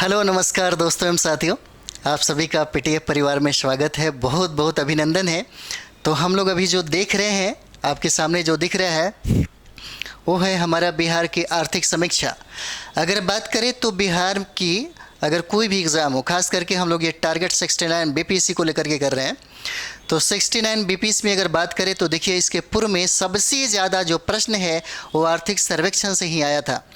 Hello नमस्कार दोस्तों एवं साथियों, आप सभी का पीटीएफ परिवार में स्वागत है। बहुत बहुत अभिनंदन है। तो हम लोग अभी जो देख रहे हैं, आपके सामने जो दिख रहा है वो है हमारा बिहार की आर्थिक समीक्षा। अगर बात करें तो बिहार की अगर कोई भी एग्ज़ाम हो, खास करके हम लोग ये टारगेट 69 बीपीएससी को लेकर के कर रहे हैं, तो 69 बीपीएससी में अगर बात करें तो देखिए इसके पूर्व में सबसे ज़्यादा जो प्रश्न है वो आर्थिक सर्वेक्षण से ही आया था।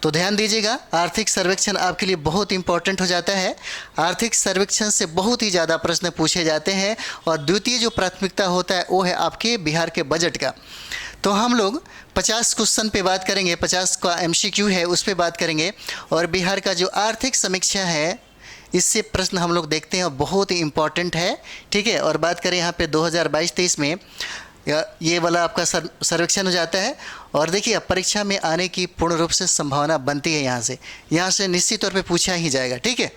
तो ध्यान दीजिएगा, आर्थिक सर्वेक्षण आपके लिए बहुत इंपॉर्टेंट हो जाता है। आर्थिक सर्वेक्षण से बहुत ही ज़्यादा प्रश्न पूछे जाते हैं और द्वितीय जो प्राथमिकता होता है वो है आपके बिहार के बजट का। तो हम लोग 50 क्वेश्चन पे बात करेंगे, 50 का एमसीक्यू है उस पर बात करेंगे और बिहार का जो आर्थिक समीक्षा है इससे प्रश्न हम लोग देखते हैं और बहुत ही इम्पॉर्टेंट है। ठीक है, और बात करें यहाँ पे 2022-23 में ये वाला आपका सर्वेक्षण हो जाता है और देखिए अब परीक्षा में आने की पूर्ण रूप से संभावना बनती है। यहाँ से निश्चित तौर पे पूछा ही जाएगा। ठीक है,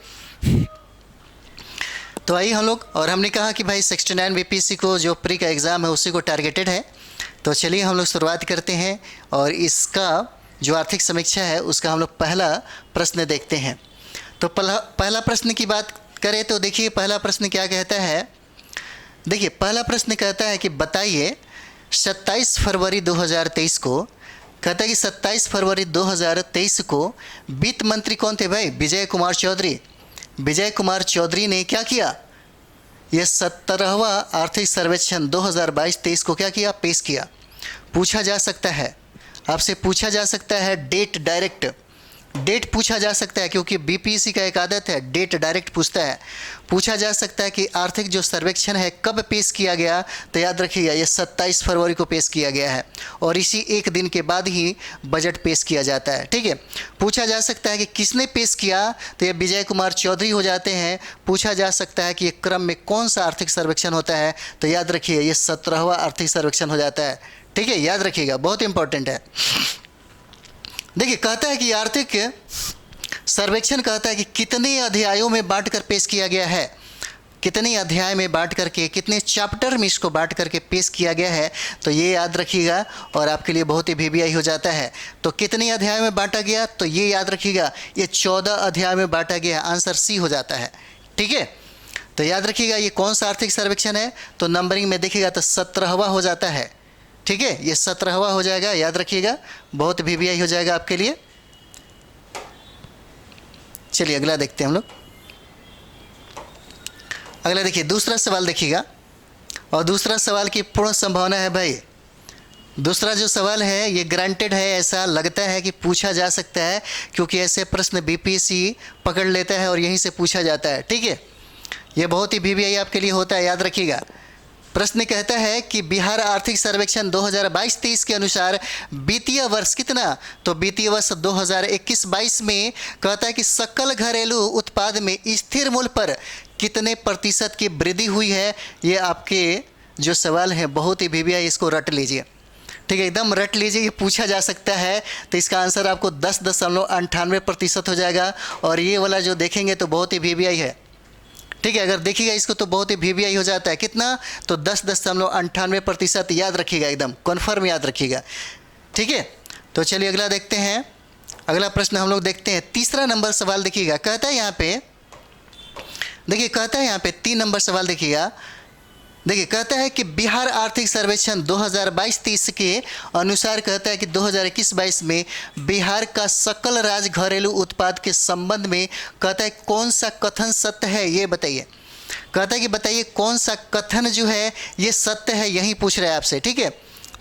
तो आइए हम लोग, और हमने कहा कि भाई 69 बीपीएससी को जो प्री का एग्ज़ाम है उसी को टारगेटेड है। तो चलिए हम लोग शुरुआत करते हैं और इसका जो आर्थिक समीक्षा है उसका हम लोग पहला प्रश्न देखते हैं। तो पहला प्रश्न की बात करें तो देखिए पहला प्रश्न क्या कहता है। देखिए पहला प्रश्न कहता है कि बताइए 27 फरवरी 2023 को, कहता है कि 27 फरवरी 2023 को वित्त मंत्री कौन थे भाई? विजय कुमार चौधरी। विजय कुमार चौधरी ने क्या किया? ये 17वां आर्थिक सर्वेक्षण 2022-23 को क्या किया? पेश किया। पूछा जा सकता है, आपसे पूछा जा सकता है डेट डायरेक्ट, डेट पूछा जा सकता है क्योंकि बीपीएससी का एक आदत है डेट डायरेक्ट पूछता है। पूछा जा सकता है कि आर्थिक जो सर्वेक्षण है कब पेश किया गया, तो याद रखिएगा ये 27 फरवरी को पेश किया गया है और इसी एक दिन के बाद ही बजट पेश किया जाता है। ठीक है, पूछा जा सकता है कि किसने पेश किया, तो ये विजय कुमार चौधरी हो जाते हैं। पूछा जा सकता है कि ये क्रम में कौन सा आर्थिक सर्वेक्षण होता है, तो याद रखिए ये 17वां आर्थिक सर्वेक्षण हो जाता है। ठीक है, याद रखिएगा, बहुत इंपॉर्टेंट है। देखिए कहता है कि आर्थिक सर्वेक्षण कहता है कि कितने अध्यायों में बांटकर पेश किया गया है, कितने अध्याय में बांट करके, कितने चैप्टर में इसको बांट करके पेश किया गया है, तो ये याद रखिएगा और आपके लिए बहुत ही वीवीआई हो जाता है। तो कितने अध्याय में बांटा गया, तो ये याद रखिएगा ये 14 अध्याय में बांटा गया है, आंसर सी हो जाता है। ठीक है, तो याद रखिएगा ये कौन सा आर्थिक सर्वेक्षण है, तो नंबरिंग में देखिएगा तो 17वां हो जाता है। ठीक है, ये 17वां हो जाएगा, याद रखिएगा, बहुत वीवीआई हो जाएगा आपके लिए। चलिए अगला देखते हैं हम लोग। अगला देखिए दूसरा सवाल देखिएगा, और दूसरा सवाल की पूर्ण संभावना है भाई। दूसरा जो सवाल है ये ग्रांटेड है, ऐसा लगता है कि पूछा जा सकता है क्योंकि ऐसे प्रश्न बीपीएससी पकड़ लेता है और यहीं से पूछा जाता है। ठीक है, ये बहुत ही वीवीआई आपके लिए होता है, याद रखिएगा। प्रश्न कहता है कि बिहार आर्थिक सर्वेक्षण 2022-23 के अनुसार वित्तीय वर्ष कितना, तो वित्तीय वर्ष 2021-22 में कहता है कि सकल घरेलू उत्पाद में स्थिर मूल्य पर कितने प्रतिशत की वृद्धि हुई है। ये आपके जो सवाल है बहुत ही वीवीआई, इसको रट लीजिए। ठीक है, एकदम रट लीजिए, ये पूछा जा सकता है। तो इसका आंसर आपको 10.98% हो जाएगा और ये वाला जो देखेंगे तो बहुत ही वीवीआई है। ठीक है, अगर देखिएगा इसको तो बहुत ही वीवीआई हो जाता है। कितना, तो 10.98%, याद रखिएगा, एकदम कन्फर्म याद रखिएगा। ठीक है, तो चलिए अगला देखते हैं। अगला प्रश्न हम लोग देखते हैं, तीसरा नंबर सवाल देखिएगा। कहता है यहाँ पे, देखिए कहता है यहाँ पे 3 नंबर सवाल देखिएगा। देखिए कहता है कि बिहार आर्थिक सर्वेक्षण 2022-23 के अनुसार कहता है कि 2021-22 में बिहार का सकल राज्य घरेलू उत्पाद के संबंध में कहता है कौन सा कथन सत्य है, ये बताइए। कहता है कि बताइए कौन सा कथन जो है ये सत्य है, यही पूछ रहा है आपसे। ठीक है,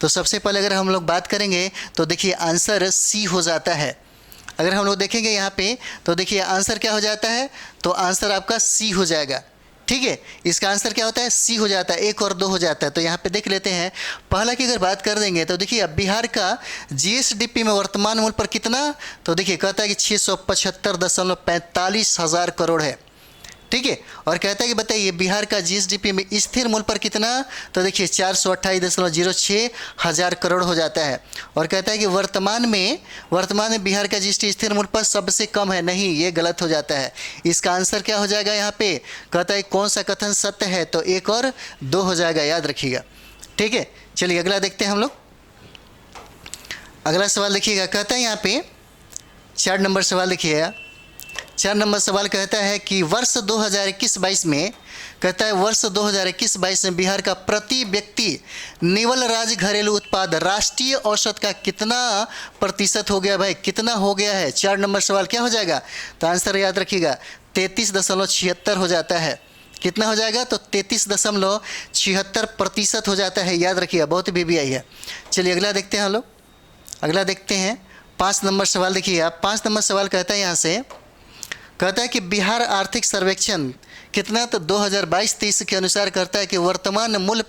तो सबसे पहले अगर हम लोग बात करेंगे तो देखिए आंसर सी हो जाता है। अगर हम लोग देखेंगे यहाँ पे तो देखिए आंसर क्या हो जाता है, तो आंसर आपका सी हो जाएगा। ठीक है, इसका आंसर क्या होता है, सी हो जाता है, 1 और 2 हो जाता है। तो यहाँ पे देख लेते हैं। पहला की अगर बात कर देंगे तो देखिए अब बिहार का जीएसडीपी में वर्तमान मूल्य पर कितना, तो देखिए कहता है कि 675.45 हज़ार करोड़ है। ठीक है, और कहता है कि बताइए बिहार का जीएसडीपी में स्थिर मूल्य पर कितना, तो देखिए 428.06 हज़ार करोड़ हो जाता है। और कहता है कि वर्तमान में बिहार का जीएसटी स्थिर मूल्य पर सबसे कम है, नहीं, ये गलत हो जाता है। इसका आंसर क्या हो जाएगा यहाँ पे, कहता है कौन सा कथन सत्य है, तो 1 और 2 हो जाएगा, याद रखिएगा। ठीक है, चलिए अगला देखते हैं हम लोग। अगला सवाल देखिएगा, कहता है यहाँ पे 4 नंबर सवाल देखिएगा। 4 नंबर सवाल कहता है कि वर्ष 2021-22 में, कहता है वर्ष 2021-22 में बिहार का प्रति व्यक्ति निवल राज घरेलू उत्पाद राष्ट्रीय औसत का कितना प्रतिशत हो गया भाई, कितना हो गया है? 4 नंबर सवाल क्या हो जाएगा? तो आंसर याद रखिएगा 33.76 हो जाता है। कितना हो जाएगा? तो 33.76% हो जाता है, याद रखिएगा, बहुत VBI है। चलिए अगला देखते हैं हम लोग, अगला देखते हैं 5 नंबर सवाल। देखिएगा 5 नंबर सवाल कहता है यहाँ से, कहता है कि बिहार आर्थिक सर्वेक्षण कितना, तो 2022-23 के अनुसार कहता है कि वर्तमान मूल्य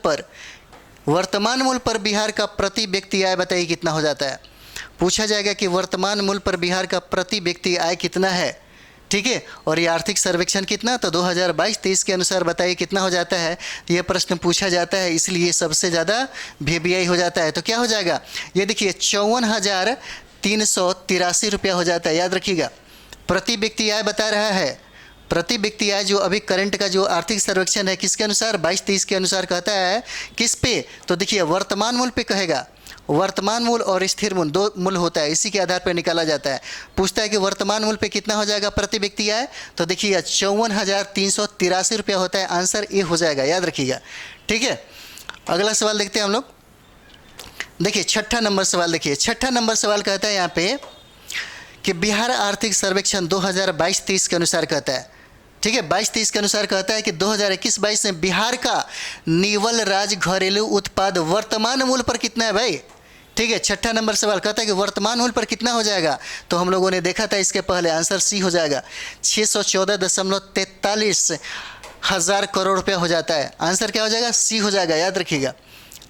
पर बिहार का प्रति व्यक्ति आय बताइए कितना हो जाता है। पूछा जाएगा कि वर्तमान मूल्य पर बिहार का प्रति व्यक्ति आय कितना है, ठीक है, और ये आर्थिक सर्वेक्षण कितना, तो 2022-23 के अनुसार बताइए कितना हो जाता है। ये प्रश्न पूछा जाता है, इसलिए सबसे ज़्यादा VBI हो जाता है। तो क्या हो जाएगा? ये देखिए 54,383 रुपया हो जाता है, याद रखिएगा। प्रति व्यक्ति आय बता रहा है, प्रति व्यक्ति आय जो अभी करंट का जो आर्थिक सर्वेक्षण है किसके अनुसार, 22-23 के अनुसार कहता है किस पे, तो देखिए वर्तमान मूल्य पे कहेगा। वर्तमान मूल्य और स्थिर मूल्य 2 मूल्य होता है, इसी के आधार पर निकाला जाता है। पूछता है कि वर्तमान मूल्य पे कितना हो जाएगा प्रति व्यक्ति आय, तो देखिए 54,383 रुपया होता है। आंसर ए हो जाएगा, याद रखिएगा, ठीक है। अगला सवाल देखते हैं हम लोग। देखिए 6ठा नंबर सवाल, देखिए 6ठा नंबर सवाल कहता है यहाँ पे कि बिहार आर्थिक सर्वेक्षण 2022-23 के अनुसार कहता है, ठीक है, 22-23 के अनुसार कहता है कि 2021-22 में बिहार का निवल राज घरेलू उत्पाद वर्तमान मूल्य पर कितना है भाई, ठीक है। 6ठा नंबर सवाल कहता है कि वर्तमान मूल्य पर कितना हो जाएगा, तो हम लोगों ने देखा था इसके पहले, आंसर सी हो जाएगा, 614.43 हज़ार करोड़ रुपया हो जाता है। आंसर क्या हो जाएगा? सी हो जाएगा, याद रखिएगा।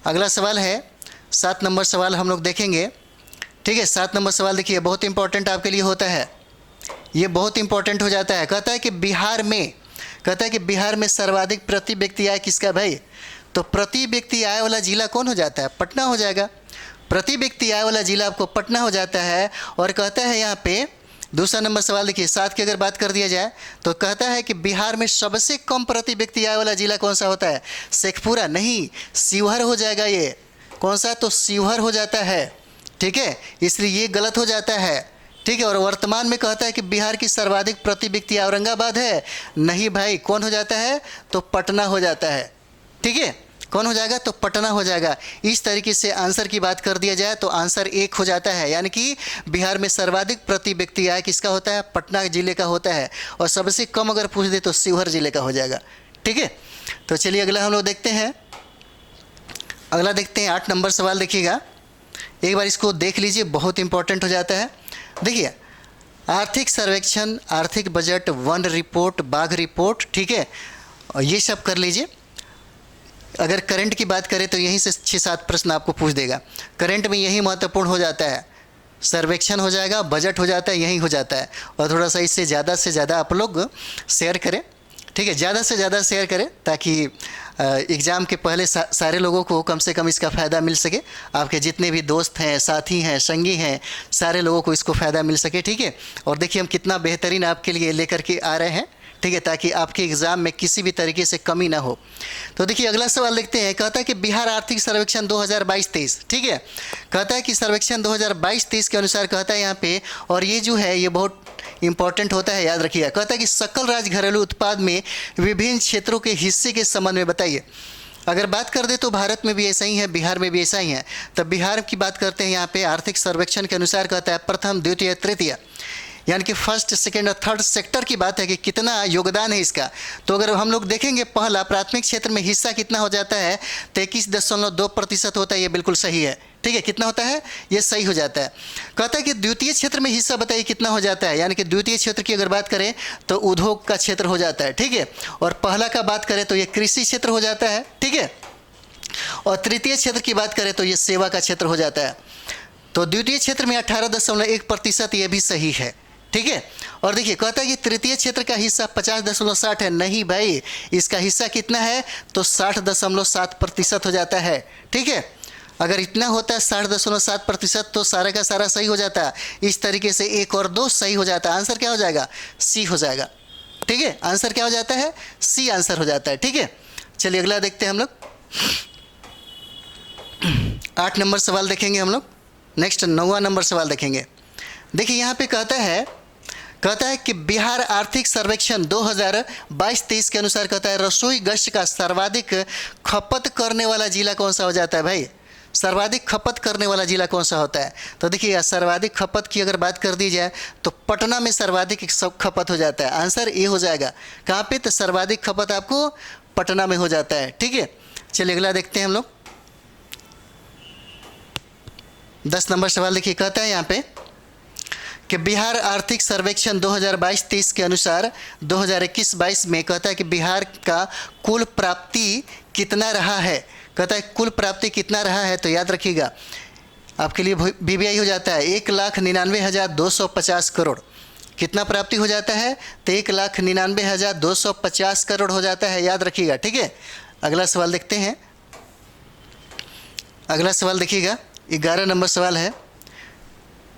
अगला सवाल है 7 नंबर सवाल हम लोग देखेंगे, ठीक है। 7 नंबर सवाल देखिए बहुत इंपॉर्टेंट आपके लिए होता है, ये बहुत इंपॉर्टेंट हो जाता है। कहता है कि बिहार में सर्वाधिक प्रति व्यक्ति आय किसका भाई, तो प्रति व्यक्ति आय वाला जिला कौन हो जाता है? पटना हो जाएगा। प्रति व्यक्ति आय वाला जिला आपको पटना हो जाता है। और कहता है यहाँ पे दूसरा नंबर सवाल देखिए 7 की अगर बात कर दिया जाए तो कहता है कि बिहार में सबसे कम प्रति व्यक्ति आय वाला जिला कौन सा होता है? शेखपुरा नहीं, शिवहर हो जाएगा। ये कौन सा? तो शिवहर हो जाता है, ठीक है, इसलिए ये गलत हो जाता है, ठीक है। और वर्तमान में कहता है कि बिहार की सर्वाधिक प्रति व्यक्ति औरंगाबाद है, नहीं भाई, कौन हो जाता है? तो पटना हो जाता है, ठीक है। कौन हो जाएगा? तो पटना हो जाएगा। इस तरीके से आंसर की बात कर दिया जाए तो आंसर 1 हो जाता है, यानी कि बिहार में सर्वाधिक प्रति व्यक्ति आय किसका होता है? पटना जिले का होता है। और सबसे कम अगर पूछ दे तो शिवहर जिले का हो जाएगा, ठीक है। तो चलिए अगला हम लोग देखते हैं, अगला देखते हैं 8 नंबर सवाल। देखिएगा एक बार इसको देख लीजिए, बहुत इंपॉर्टेंट हो जाता है। देखिए आर्थिक सर्वेक्षण, आर्थिक बजट, वन रिपोर्ट, बाघ रिपोर्ट, ठीक है, और ये सब कर लीजिए। अगर करंट की बात करें तो यहीं से 6-7 प्रश्न आपको पूछ देगा। करंट में यही महत्वपूर्ण हो जाता है, सर्वेक्षण हो जाएगा, बजट हो जाता है, यही हो जाता है। और थोड़ा सा इससे ज़्यादा आप लोग शेयर करें, ठीक है, ज़्यादा से ज़्यादा शेयर करें ताकि एग्ज़ाम के पहले सारे लोगों को कम से कम इसका फ़ायदा मिल सके। आपके जितने भी दोस्त हैं, साथी हैं, संगी हैं, सारे लोगों को इसको फ़ायदा मिल सके, ठीक है। और देखिए हम कितना बेहतरीन आपके लिए लेकर के आ रहे हैं, ठीक है, ताकि आपके एग्ज़ाम में किसी भी तरीके से कमी ना हो। तो देखिए अगला सवाल देखते हैं। कहता है कि बिहार आर्थिक सर्वेक्षण 2022-23, ठीक है, कहता है कि सर्वेक्षण 2022-23 के अनुसार कहता है यहाँ पे, और ये जो है ये बहुत इंपॉर्टेंट होता है, याद रखिएगा। कहता है कि सकल राज्य घरेलू उत्पाद में विभिन्न क्षेत्रों के हिस्से के संबंध में बताइए। अगर बात कर दे तो भारत में भी ऐसा ही है, बिहार में भी ऐसा ही है। तब बिहार की बात करते हैं यहाँ पे, आर्थिक सर्वेक्षण के अनुसार कहता है प्रथम, द्वितीय, तृतीय, यानी कि फर्स्ट, सेकेंड और थर्ड सेक्टर की बात है कि कितना योगदान है इसका। तो अगर हम लोग देखेंगे, पहला प्राथमिक क्षेत्र में हिस्सा कितना हो जाता है? 33.2% होता है, ये बिल्कुल सही है, ठीक है। कितना होता है? ये सही हो जाता है। कहता है कि द्वितीय क्षेत्र में हिस्सा बताइए कितना हो जाता है, यानी कि द्वितीय क्षेत्र की अगर बात करें तो उद्योग का क्षेत्र हो जाता है, ठीक है। और पहला का बात करें तो ये कृषि क्षेत्र हो जाता है, ठीक है। और तृतीय क्षेत्र की बात करें तो ये सेवा का क्षेत्र हो जाता है। तो द्वितीय क्षेत्र में 18.1% ये भी सही है, ठीक है। और देखिए कहता है कि तृतीय क्षेत्र का हिस्सा 50.60 है, नहीं भाई, इसका हिस्सा कितना है? तो 60.7% हो जाता है, ठीक है। अगर इतना होता है 60.7% तो सारा का सारा सही हो जाता है। इस तरीके से 1 और 2 सही हो जाता है। आंसर क्या हो जाएगा? सी हो जाएगा, ठीक है। आंसर क्या हो जाता है? सी आंसर हो जाता है, ठीक है। चलिए अगला देखते हैं हम लोग, 8 नंबर सवाल देखेंगे हम लोग। नेक्स्ट 9वां नंबर सवाल देखेंगे। देखिए यहाँ पे कहता है कहता है कि बिहार आर्थिक सर्वेक्षण 2022-23 के अनुसार कहता है रसोई गैस का सर्वाधिक खपत करने वाला जिला कौन सा हो जाता है भाई? सर्वाधिक खपत करने वाला जिला कौन सा होता है? तो देखिए सर्वाधिक खपत की अगर बात कर दी जाए तो पटना में सर्वाधिक खपत हो जाता है। आंसर ए हो जाएगा। कहाँ पे? तो सर्वाधिक खपत आपको पटना में हो जाता है। ठीक है, चलिए अगला देखते हैं हम लोग। 10 नंबर सवाल देखिए, कहता है यहाँ पे कि बिहार आर्थिक सर्वेक्षण 2022-23 के अनुसार 2021-22 में कहता है कि बिहार का कुल प्राप्ति कितना रहा है। कहता है कुल प्राप्ति कितना रहा है, तो याद रखिएगा आपके लिए BBI हो जाता है 1,99,250 करोड़। कितना प्राप्ति हो जाता है? तो 1,99,250 करोड़ हो जाता है, याद रखिएगा। ठीक है, अगला सवाल देखते हैं। अगला सवाल देखिएगा, 11 नंबर सवाल है।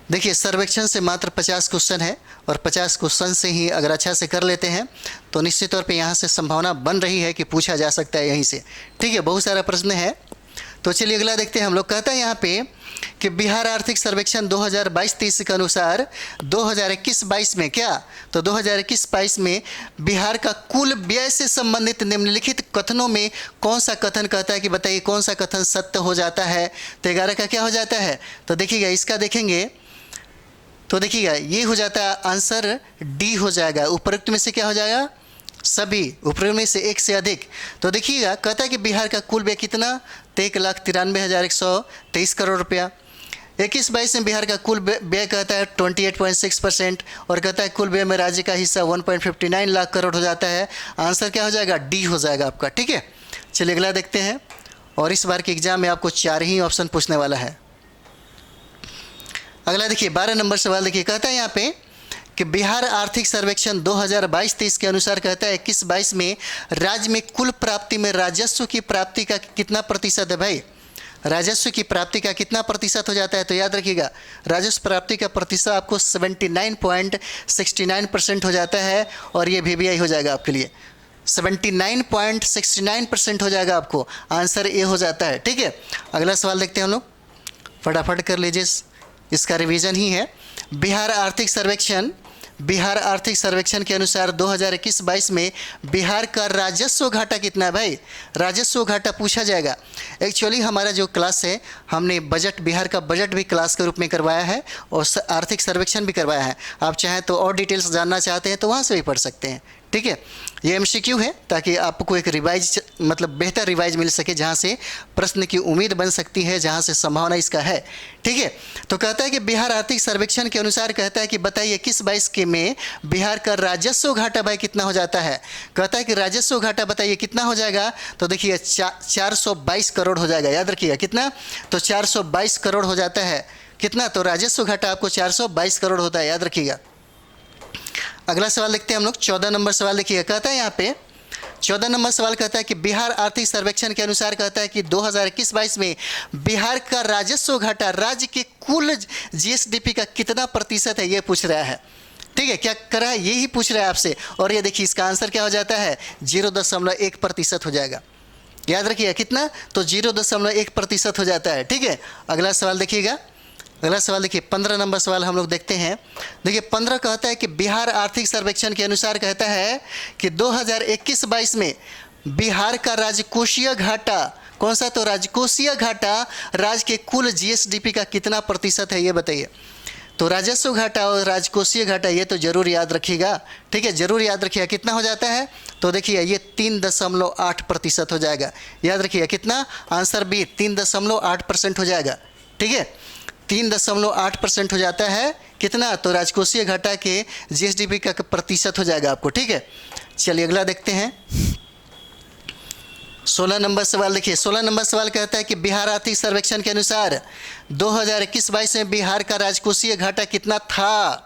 देखिए सर्वेक्षण से मात्र 50 क्वेश्चन है और 50 क्वेश्चन से ही अगर अच्छा से कर लेते हैं तो निश्चित तौर पे यहाँ से संभावना बन रही है कि पूछा जा सकता है यहीं से। ठीक है, बहुत सारा प्रश्न है। तो चलिए अगला देखते हैं हम लोग। कहता है यहाँ पे कि बिहार आर्थिक सर्वेक्षण 2022-23 के अनुसार 2021-22 में क्या? तो 2021-22 में बिहार का कुल व्यय से संबंधित निम्नलिखित कथनों में कौन सा कथन कहता है कि बताइए कौन सा कथन सत्य हो जाता है? तो 11 का क्या हो जाता है? तो देखिएगा इसका देखेंगे तो देखिएगा ये हो जाता है आंसर डी हो जाएगा। उपरोक्त में से क्या हो जाएगा? सभी। उपरोक्त में से एक से अधिक। तो देखिएगा कहता है कि बिहार का कुल व्यय कितना? तो 1,93,123 करोड़ रुपया। 21-22 में बिहार का कुल व्यय कहता है 28.6% और कहता है कुल व्यय में राज्य का हिस्सा 1.59 लाख करोड़ हो जाता है। आंसर क्या हो जाएगा? डी हो जाएगा आपका। ठीक है, चलिए अगला देखते हैं। और इस बार के एग्जाम में आपको 4 ही ऑप्शन पूछने वाला है। अगला देखिए 12 नंबर सवाल देखिए, कहता है यहाँ पे कि बिहार आर्थिक सर्वेक्षण 2022-23 के अनुसार कहता है 21-22 में राज्य में कुल प्राप्ति में राजस्व की प्राप्ति का कितना प्रतिशत है भाई? राजस्व की प्राप्ति का कितना प्रतिशत हो जाता है? तो याद रखिएगा राजस्व प्राप्ति का प्रतिशत आपको 79.69% हो जाता है और ये BBI हो जाएगा आपके लिए। 79.69% हो जाएगा आपको। आंसर ए हो जाता है। ठीक है, अगला सवाल देखते हैं हम लोग, फटाफट कर लीजिए, इसका रिवीजन ही है। बिहार आर्थिक सर्वेक्षण के अनुसार 2021-22 में बिहार का राजस्व घाटा कितना है भाई? राजस्व घाटा पूछा जाएगा। एक्चुअली हमारा जो क्लास है हमने बजट, बिहार का बजट भी क्लास के रूप में करवाया है और आर्थिक सर्वेक्षण भी करवाया है। आप चाहें तो और डिटेल्स जानना चाहते हैं तो वहाँ से भी पढ़ सकते हैं। ठीक है, ये MCQ है ताकि आपको एक रिवाइज मतलब बेहतर रिवाइज मिल सके, जहाँ से प्रश्न की उम्मीद बन सकती है, जहाँ से संभावना इसका है। ठीक है, तो कहता है कि बिहार आर्थिक सर्वेक्षण के अनुसार कहता है कि बताइए 21-22 के में बिहार का राजस्व घाटा भाई कितना हो जाता है? कहता है कि राजस्व घाटा बताइए कितना हो जाएगा? तो देखिए 422 करोड़ हो जाएगा। याद रखिएगा कितना? तो 422 करोड़ हो जाता है। कितना? तो राजस्व घाटा आपको 422 करोड़ होता है, याद रखिएगा। अगला सवाल देखते हैं हम लोग। 14 नंबर सवाल देखिए, कहता है यहाँ पे 14 नंबर सवाल कहता है कि बिहार आर्थिक सर्वेक्षण के अनुसार कहता है कि 2021-22 में बिहार का राजस्व घाटा राज्य के कुल GSDP का कितना प्रतिशत है, ये पूछ रहा है। ठीक है, क्या कर रहा है? यही पूछ रहा है आपसे। और ये देखिए इसका आंसर क्या हो जाता है? 0.1% हो जाएगा। याद रखिएगा कितना? तो 0.1% हो जाता है। ठीक है, अगला सवाल देखिएगा। अगला सवाल देखिए 15 नंबर सवाल हम लोग देखते हैं। देखिए 15 कहता है कि बिहार आर्थिक सर्वेक्षण के अनुसार कहता है कि 2021-22 में बिहार का राजकोषीय घाटा कौन सा? तो राजकोषीय घाटा राज्य के कुल GSDP का कितना प्रतिशत है, ये बताइए। तो राजस्व घाटा और राजकोषीय घाटा ये तो जरूर याद रखिएगा। ठीक है, जरूर याद रखिएगा कितना हो जाता है? तो देखिए ये 3.8% हो जाएगा। याद रखिएगा कितना? आंसर बी 3.8% हो जाएगा। ठीक है, 3.8% हो जाता है। कितना? तो राजकोषीय घाटा के GSDP का प्रतिशत हो जाएगा आपको। ठीक है, चलिए अगला देखते हैं। 16 नंबर सवाल देखिए। 16 नंबर सवाल कहता है कि बिहार आर्थिक सर्वेक्षण के अनुसार 2021-22 में बिहार का राजकोषीय घाटा कितना था?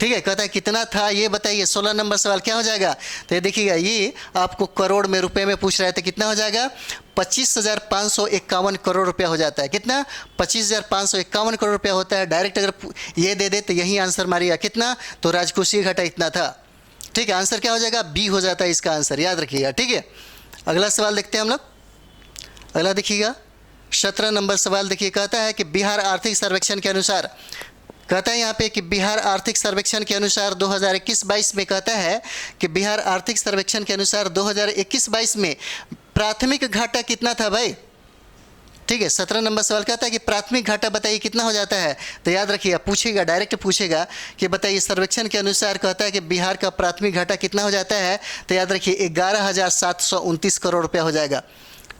ठीक है, कहता है कितना था ये बताइए। 16 नंबर सवाल क्या हो जाएगा? तो ये देखिएगा ये आपको करोड़ में रुपए में पूछ रहा है, तो कितना हो जाएगा? 25,551 करोड़ रुपया हो जाता है। कितना? 25,551 करोड़ रुपया होता है। डायरेक्ट अगर ये दे दे तो यही आंसर मारिएगा। कितना? तो राजकोषीय घाटा इतना था। ठीक है, आंसर क्या हो जाएगा? बी हो जाता है इसका आंसर, याद रखिएगा। ठीक है, अगला सवाल देखते हैं हम लोग। अगला देखिएगा 17 नंबर सवाल देखिए, कहता है कि बिहार आर्थिक सर्वेक्षण के अनुसार कहता है यहाँ पे कि बिहार आर्थिक सर्वेक्षण के अनुसार 2021-22 में कहता है कि बिहार आर्थिक सर्वेक्षण के अनुसार 2021-22 में प्राथमिक घाटा कितना था भाई? ठीक है, 17 नंबर सवाल कहता है कि प्राथमिक घाटा बताइए कितना हो जाता है। तो याद रखिएगा, पूछेगा, डायरेक्ट पूछेगा कि बताइए सर्वेक्षण के अनुसार कहता है कि बिहार का प्राथमिक घाटा कितना हो जाता है। तो याद रखिए 11,729 करोड़ रुपया हो जाएगा।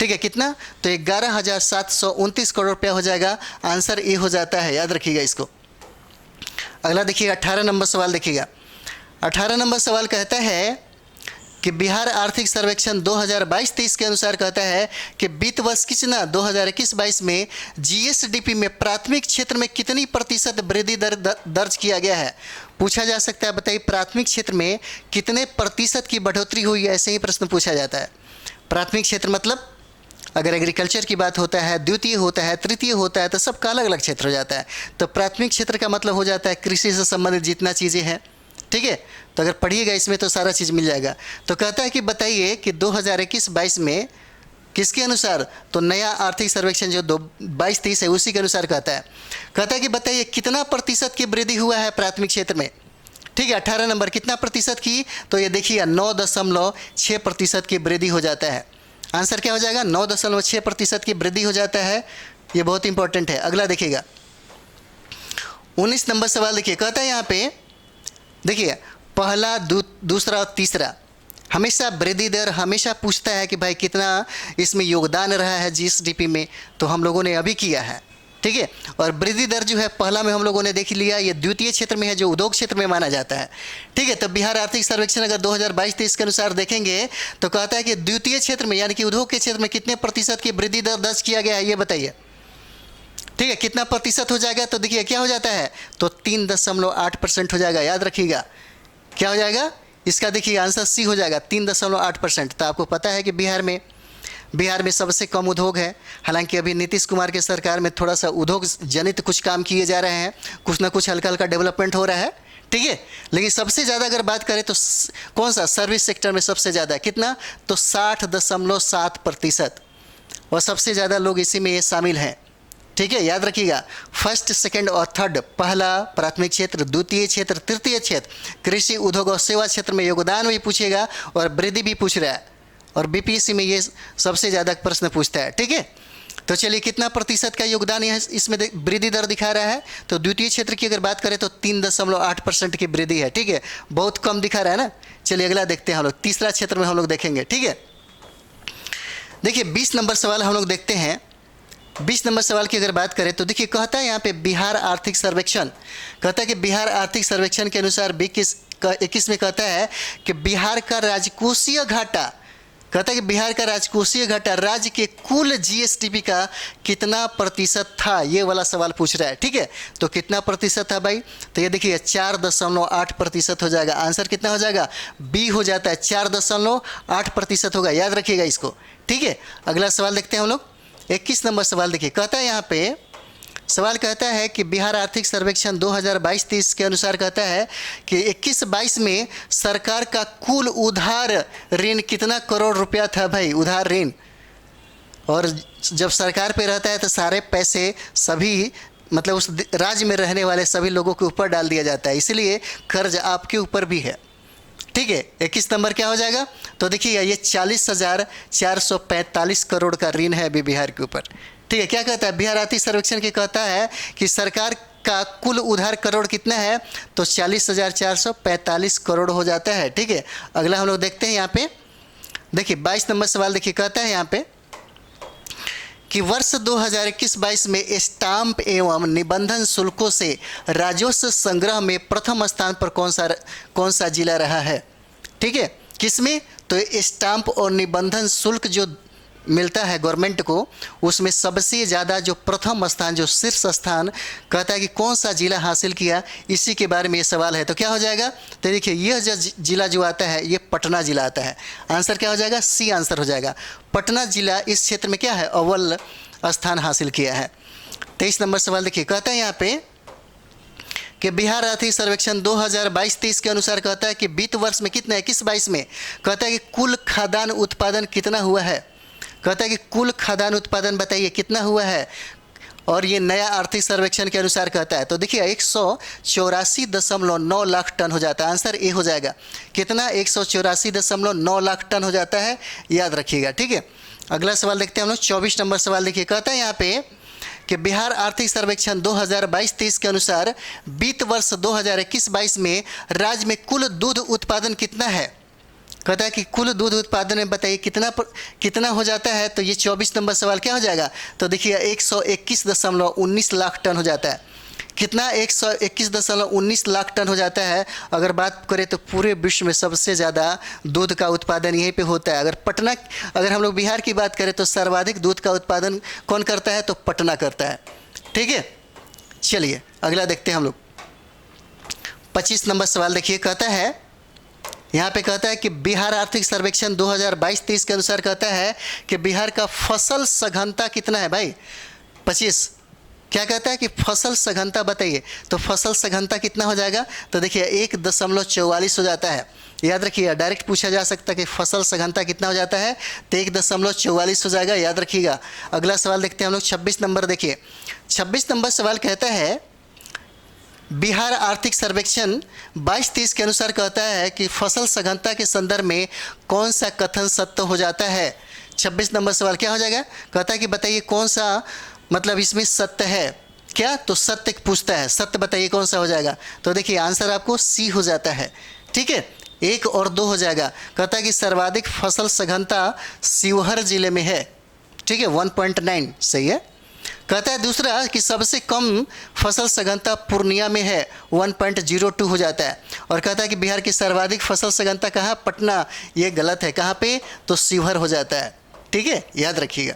ठीक है, कितना? तो 11,729 करोड़ रुपया हो जाएगा। आंसर ए हो जाता है, याद रखिएगा इसको। अगला देखिएगा 18 नंबर सवाल देखिएगा। 18 नंबर सवाल कहता है कि बिहार आर्थिक सर्वेक्षण 2022-23 के अनुसार कहता है कि वित्त वर्ष कितना 2021-22 में जीएसडीपी में प्राथमिक क्षेत्र में कितनी प्रतिशत वृद्धि दर दर्ज किया गया है। पूछा जा सकता है, बताइए प्राथमिक क्षेत्र में कितने प्रतिशत की बढ़ोतरी हुई है, ऐसे ही प्रश्न पूछा जाता है। प्राथमिक क्षेत्र मतलब अगर एग्रीकल्चर की बात होता है, द्वितीय होता है, तृतीय होता है, तो सबका अलग अलग क्षेत्र हो जाता है। तो प्राथमिक क्षेत्र का मतलब हो जाता है कृषि से संबंधित जितना चीज़ें हैं। ठीक है, तो अगर पढ़िएगा इसमें तो सारा चीज़ मिल जाएगा। तो कहता है कि बताइए कि 2021-22 में किसके अनुसार, तो नया आर्थिक सर्वेक्षण जो 22-23 है उसी के अनुसार कहता है कि बताइए कितना प्रतिशत की वृद्धि हुआ है प्राथमिक क्षेत्र में। ठीक है, 18 नंबर कितना प्रतिशत की, तो ये देखिए 9.6% की वृद्धि हो जाता है। आंसर क्या हो जाएगा? 9.6% की वृद्धि हो जाता है। ये बहुत इंपॉर्टेंट है। अगला देखिएगा 19 नंबर सवाल देखिए, कहता है यहाँ पे देखिए पहला, दूसरा और तीसरा हमेशा वृद्धि दर हमेशा पूछता है कि भाई कितना इसमें योगदान रहा है जीएसडीपी में, तो हम लोगों ने अभी किया है। ठीक है, और वृद्धि दर जो है पहला में हम लोगों ने देख लिया, ये द्वितीय क्षेत्र में है जो उद्योग क्षेत्र में माना जाता है। ठीक है, तो बिहार आर्थिक सर्वेक्षण अगर 2022-23 के अनुसार देखेंगे तो कहता है कि द्वितीय क्षेत्र में यानी कि उद्योग के क्षेत्र में कितने प्रतिशत की वृद्धि दर दर्ज किया गया है, ये बताइए। ठीक है, कितना प्रतिशत हो जाएगा, तो देखिए क्या हो जाता है, तो 3.8% हो जाएगा। याद रखिएगा क्या हो जाएगा इसका, देखिए आंसर सी हो जाएगा 3.8%। तो आपको पता है कि बिहार में सबसे कम उद्योग है। हालांकि अभी नीतीश कुमार के सरकार में थोड़ा सा उद्योग जनित कुछ काम किए जा रहे हैं, कुछ ना कुछ हल्का हल्का डेवलपमेंट हो रहा है। ठीक है, लेकिन सबसे ज़्यादा अगर बात करें तो कौन सा, सर्विस सेक्टर में सबसे ज़्यादा कितना, तो 60.7%, और सबसे ज़्यादा लोग इसी में ये शामिल हैं। ठीक है, याद रखिएगा फर्स्ट, सेकंड और थर्ड, पहला प्राथमिक क्षेत्र, द्वितीय क्षेत्र, तृतीय क्षेत्र, कृषि, उद्योग और सेवा क्षेत्र में योगदान भी पूछेगा और वृद्धि भी पूछ रहा है, और बीपीएससी में ये सबसे ज़्यादा प्रश्न पूछता है। ठीक है, तो चलिए कितना प्रतिशत का योगदान यह इसमें वृद्धि दर दिखा रहा है, तो द्वितीय क्षेत्र की अगर बात करें तो 3.8% की वृद्धि है। ठीक है, बहुत कम दिखा रहा है ना। चलिए अगला देखते हैं हम लोग, तीसरा क्षेत्र में हम लोग देखेंगे। ठीक है, देखिए 20 नंबर सवाल हम लोग देखते हैं। 20 नंबर सवाल की अगर बात करें तो देखिए कहता है यहाँ पे बिहार आर्थिक सर्वेक्षण, कहता है कि बिहार आर्थिक सर्वेक्षण के अनुसार 21 में कहता है कि बिहार का राजकोषीय घाटा, कहता है कि बिहार का राजकोषीय घाटा राज्य के कुल जीएसडीपी का कितना प्रतिशत था, ये वाला सवाल पूछ रहा है। ठीक है, तो कितना प्रतिशत था भाई, तो ये देखिए 4.8% हो जाएगा। आंसर कितना हो जाएगा, बी हो जाता है, 4.8% होगा। याद रखिएगा इसको। ठीक है, अगला सवाल देखते हैं हम लोग। 21 नंबर सवाल देखिए, कहता है यहाँ पे सवाल कहता है कि बिहार आर्थिक सर्वेक्षण 2022-23 के अनुसार कहता है कि 21-22 में सरकार का कुल उधार ऋण कितना करोड़ रुपया था भाई, उधार ऋण। और जब सरकार पे रहता है तो सारे पैसे सभी मतलब उस राज्य में रहने वाले सभी लोगों के ऊपर डाल दिया जाता है, इसलिए कर्ज आपके ऊपर भी है। ठीक है, 21 नंबर क्या हो जाएगा, तो देखिए ये 40,445 करोड़ का ऋण है अभी बिहार के ऊपर। ठीक है, क्या कहता है बिहार आर्थिक सर्वेक्षण के, कहता है कि सरकार का कुल उधार करोड़ कितना है, तो 40,445 करोड़ हो जाता है। ठीक है, अगला हम लोग देखते हैं यहाँ पे। देखिए 22 नंबर सवाल देखिए, कहता है यहाँ पे कि वर्ष 2021-22 में स्टाम्प एवं निबंधन शुल्कों से राजस्व संग्रह में प्रथम स्थान पर कौन सा जिला रहा है। ठीक है, किसमें, तो स्टाम्प और निबंधन शुल्क जो मिलता है गवर्नमेंट को, उसमें सबसे ज़्यादा जो प्रथम स्थान, जो शीर्ष स्थान कहता है कि कौन सा जिला हासिल किया, इसी के बारे में ये सवाल है। तो क्या हो जाएगा, तो देखिए यह जिला जो आता है ये पटना जिला आता है। आंसर क्या हो जाएगा, सी आंसर हो जाएगा। पटना जिला इस क्षेत्र में क्या है, अव्वल स्थान हासिल किया है। 23 नंबर सवाल देखिए, कहता है यहाँ पे कि बिहार आर्थिक सर्वेक्षण 2022-23 के अनुसार कहता है कि वित्त वर्ष में कितना है, 21-22 में कहता है कि कुल खाद्यान्न उत्पादन कितना हुआ है। कहता है कि कुल खाद्यान्न उत्पादन बताइए कितना हुआ है। और ये नया आर्थिक सर्वेक्षण के अनुसार कहता है। तो देखिए 184.9 लाख टन हो जाता है। आंसर ए हो जाएगा। कितना? 184.9 लाख टन हो जाता है, याद रखिएगा। ठीक है, अगला सवाल देखते हैं हम लोग। 24 नंबर सवाल देखिए, कहता है यहाँ पे कि बिहार आर्थिक सर्वेक्षण 2022-23 के अनुसार वित्त वर्ष 2021-22 में राज्य में कुल दूध उत्पादन कितना है। कहता है कि कुल दूध उत्पादन में बताइए कितना हो जाता है। तो ये 24 नंबर सवाल क्या हो जाएगा? तो देखिए 121.19 लाख टन हो जाता है। कितना? 121.19 लाख टन हो जाता है। अगर बात करें तो पूरे विश्व में सबसे ज़्यादा दूध का उत्पादन यहीं पे होता है। अगर हम लोग बिहार की बात करें तो सर्वाधिक दूध का उत्पादन कौन करता है? तो पटना करता है। ठीक है, चलिए अगला देखते हैं हम लोग। 25 नंबर सवाल देखिए, कहता है यहाँ पे कहता है कि बिहार आर्थिक सर्वेक्षण 2022-23 के अनुसार कहता है कि बिहार का फसल सघनता कितना है भाई? 25 क्या कहता है कि फसल सघनता बताइए। तो फसल सघनता कितना हो जाएगा? तो देखिए 1.44 हो जाता है। याद रखिएगा, डायरेक्ट पूछा जा सकता है कि फसल सघनता कितना हो जाता है, तो 1.44 हो जाएगा, याद रखिएगा। अगला सवाल देखते हैं हम लोग। 26 नंबर देखिए, 26 नंबर सवाल कहता है बिहार आर्थिक सर्वेक्षण 22-23 के अनुसार कहता है कि फसल सघनता के संदर्भ में कौन सा कथन सत्य हो जाता है। 26 नंबर सवाल क्या हो जाएगा? कहता है कि बताइए कौन सा मतलब इसमें सत्य है क्या? तो सत्य पूछता है, सत्य बताइए कौन सा हो जाएगा। तो देखिए आंसर आपको सी हो जाता है। ठीक है, 1 और 2 हो जाएगा। कहता है कि सर्वाधिक फसल सघनता शिवहर जिले में है। ठीक है, 1.9 सही है। कहता है दूसरा कि सबसे कम फसल सघनता पूर्णिया में है, 1.02 हो जाता है। और कहता है कि बिहार की सर्वाधिक फसल सघनता कहाँ? पटना। ये गलत है, कहाँ पे? तो शिवहर हो जाता है। ठीक है, याद रखिएगा।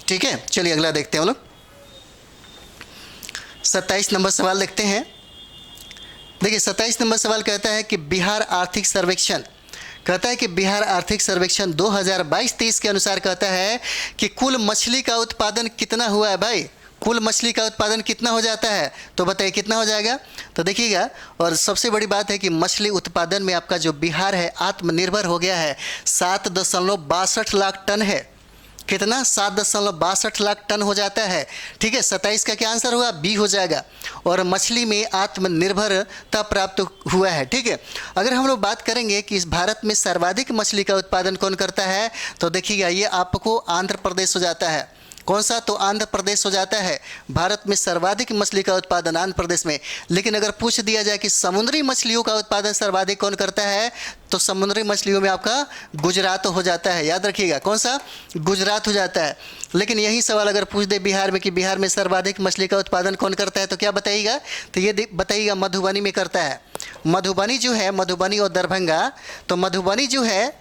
ठीक है, चलिए अगला देखते हैं हम लोग। 27 नंबर सवाल देखते हैं। देखिए 27 नंबर सवाल कहता है कि बिहार आर्थिक सर्वेक्षण कहता है कि बिहार आर्थिक सर्वेक्षण 2022-23 के अनुसार कहता है कि कुल मछली का उत्पादन कितना हुआ है भाई? कुल मछली का उत्पादन कितना हो जाता है? तो बताइए कितना हो जाएगा? तो देखिएगा, और सबसे बड़ी बात है कि मछली उत्पादन में आपका जो बिहार है आत्मनिर्भर हो गया है। 7.62 लाख टन है। कितना? 7.62 लाख टन हो जाता है। ठीक है, 27 का क्या आंसर हुआ? बी हो जाएगा। और मछली में आत्मनिर्भरता प्राप्त हुआ है। ठीक है, अगर हम लोग बात करेंगे कि इस भारत में सर्वाधिक मछली का उत्पादन कौन करता है, तो देखिएगा ये आपको आंध्र प्रदेश हो जाता है। कौन सा? तो आंध्र प्रदेश हो जाता है। भारत में सर्वाधिक मछली का उत्पादन आंध्र प्रदेश में। लेकिन अगर पूछ दिया जाए कि समुद्री मछलियों का उत्पादन सर्वाधिक कौन करता है, तो समुद्री मछलियों में आपका गुजरात हो जाता है। याद रखिएगा, कौन सा? गुजरात हो जाता है। लेकिन यही सवाल अगर पूछ दे बिहार में कि बिहार में सर्वाधिक मछली का उत्पादन कौन करता है, तो क्या बताइएगा? तो ये बताइएगा मधुबनी में करता है। मधुबनी जो है, मधुबनी और दरभंगा, तो मधुबनी जो है,